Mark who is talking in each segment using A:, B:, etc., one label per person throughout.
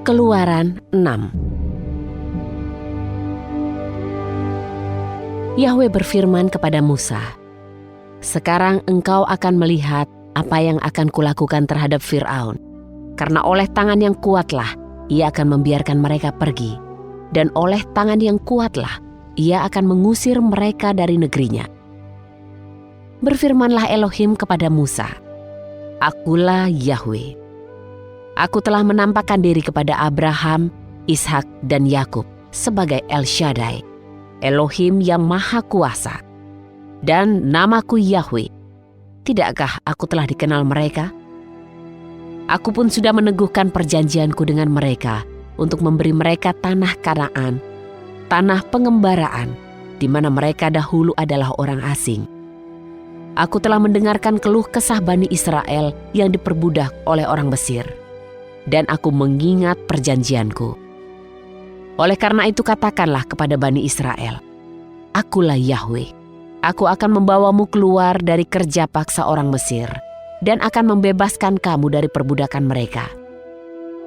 A: Keluaran 6. Yahwe berfirman kepada Musa, "Sekarang engkau akan melihat apa yang akan kulakukan terhadap Fir'aun. Karena oleh tangan yang kuatlah ia akan membiarkan mereka pergi, dan oleh tangan yang kuatlah ia akan mengusir mereka dari negerinya." Berfirmanlah Elohim kepada Musa, "Akulah Yahwe. Aku telah menampakkan diri kepada Abraham, Ishak, dan Yakub sebagai El Shaddai, Elohim yang Maha Kuasa. Dan namaku Yahwe. Tidakkah aku telah dikenal mereka? Aku pun sudah meneguhkan perjanjianku dengan mereka untuk memberi mereka tanah Kanaan, tanah pengembaraan, di mana mereka dahulu adalah orang asing. Aku telah mendengarkan keluh kesah Bani Israel yang diperbudak oleh orang Mesir, dan aku mengingat perjanjianku. Oleh karena itu katakanlah kepada Bani Israel, Akulah Yahwe. Aku akan membawamu keluar dari kerja paksa orang Mesir, dan akan membebaskan kamu dari perbudakan mereka.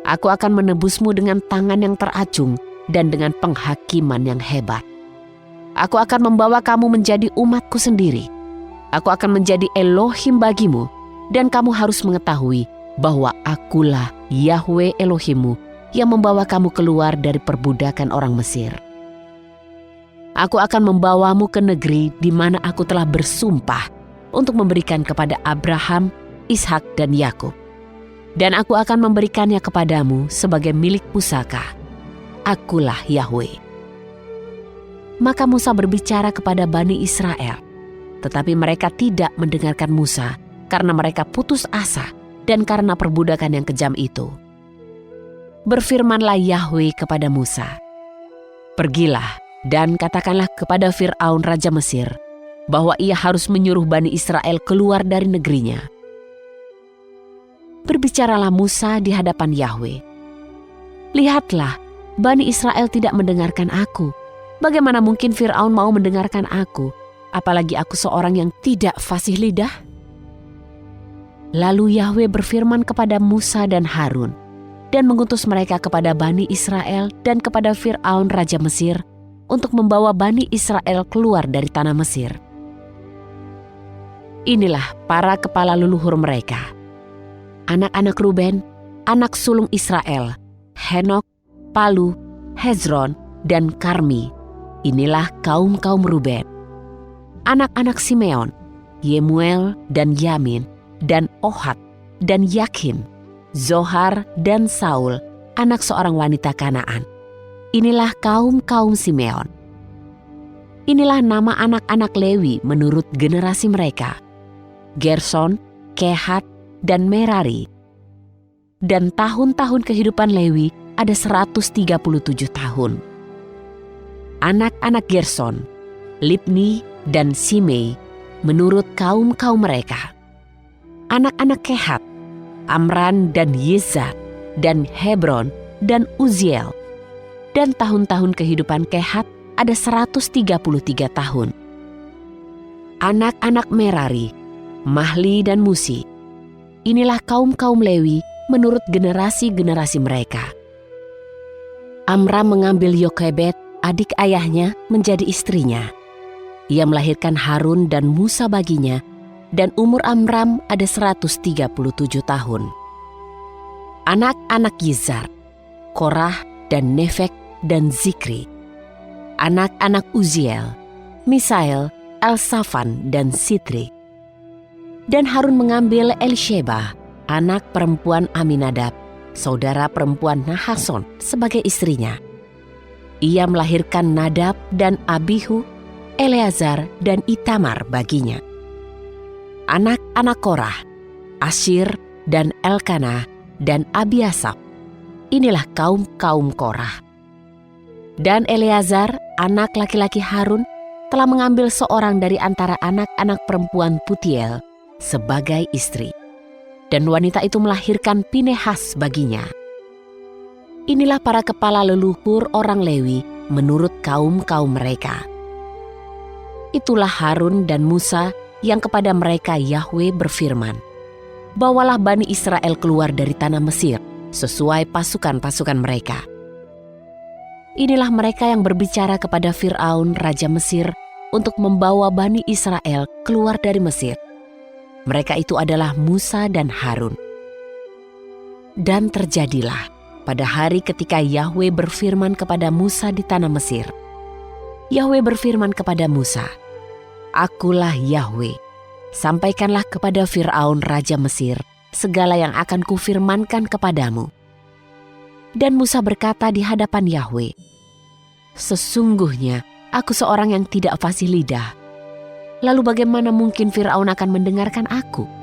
A: Aku akan menebusmu dengan tangan yang teracung dan dengan penghakiman yang hebat. Aku akan membawa kamu menjadi umatku sendiri. Aku akan menjadi Elohim bagimu, dan kamu harus mengetahui bahwa akulah Yahwe Elohimmu yang membawa kamu keluar dari perbudakan orang Mesir. Aku akan membawamu ke negeri di mana aku telah bersumpah untuk memberikan kepada Abraham, Ishak, dan Yakub. Dan aku akan memberikannya kepadamu sebagai milik pusaka. Akulah Yahwe." Maka Musa berbicara kepada Bani Israel, tetapi mereka tidak mendengarkan Musa karena mereka putus asa dan karena perbudakan yang kejam itu. Berfirmanlah Yahwe kepada Musa, "Pergilah dan katakanlah kepada Fir'aun Raja Mesir bahwa ia harus menyuruh Bani Israel keluar dari negerinya." Berbicaralah Musa di hadapan Yahwe, "Lihatlah, Bani Israel tidak mendengarkan aku. Bagaimana mungkin Fir'aun mau mendengarkan aku? Apalagi aku seorang yang tidak fasih lidah?" Lalu Yahwe berfirman kepada Musa dan Harun, dan mengutus mereka kepada Bani Israel dan kepada Fir'aun Raja Mesir untuk membawa Bani Israel keluar dari tanah Mesir. Inilah para kepala leluhur mereka. Anak-anak Ruben, anak sulung Israel, Henok, Palu, Hezron, dan Karmi. Inilah kaum-kaum Ruben. Anak-anak Simeon, Yemuel dan Yamin, dan Ohad, dan Yakin, Zohar, dan Saul, anak seorang wanita Kanaan. Inilah kaum-kaum Simeon. Inilah nama anak-anak Lewi menurut generasi mereka: Gerson, Kehat, dan Merari. Dan tahun-tahun kehidupan Lewi ada 137 tahun. Anak-anak Gerson, Libni, dan Simei menurut kaum-kaum mereka. Anak-anak Kehat, Amran dan Yezat, dan Hebron dan Uziel. Dan tahun-tahun kehidupan Kehat ada 133 tahun. Anak-anak Merari, Mahli dan Musi. Inilah kaum-kaum Lewi menurut generasi-generasi mereka. Amram mengambil Yokebed, adik ayahnya, menjadi istrinya. Ia melahirkan Harun dan Musa baginya, dan umur Amram ada 137 tahun. Anak-anak Yizar, Korah dan Nefek dan Zikri. Anak-anak Uziel, Misael, Elsafan, dan Sitri. Dan Harun mengambil Elisheba, anak perempuan Aminadab, saudara perempuan Nahason, sebagai istrinya. Ia melahirkan Nadab dan Abihu, Eleazar, dan Itamar baginya. Anak-anak Korah, Asyir, dan Elkanah, dan Abiasap. Inilah kaum-kaum Korah. Dan Eleazar, anak laki-laki Harun, telah mengambil seorang dari antara anak-anak perempuan Putiel sebagai istri. Dan wanita itu melahirkan Pinehas baginya. Inilah para kepala leluhur orang Lewi menurut kaum-kaum mereka. Itulah Harun dan Musa yang kepada mereka Yahwe berfirman, "Bawalah Bani Israel keluar dari tanah Mesir, sesuai pasukan-pasukan mereka. Inilah mereka yang berbicara kepada Fir'aun, Raja Mesir, untuk membawa Bani Israel keluar dari Mesir. Mereka itu adalah Musa dan Harun. Dan terjadilah pada hari ketika Yahwe berfirman kepada Musa di tanah Mesir. Yahwe berfirman kepada Musa, "Akulah Yahwe, sampaikanlah kepada Fir'aun Raja Mesir segala yang akan kufirmankan kepadamu." Dan Musa berkata di hadapan Yahwe, "Sesungguhnya aku seorang yang tidak fasih lidah. Lalu bagaimana mungkin Fir'aun akan mendengarkan aku?"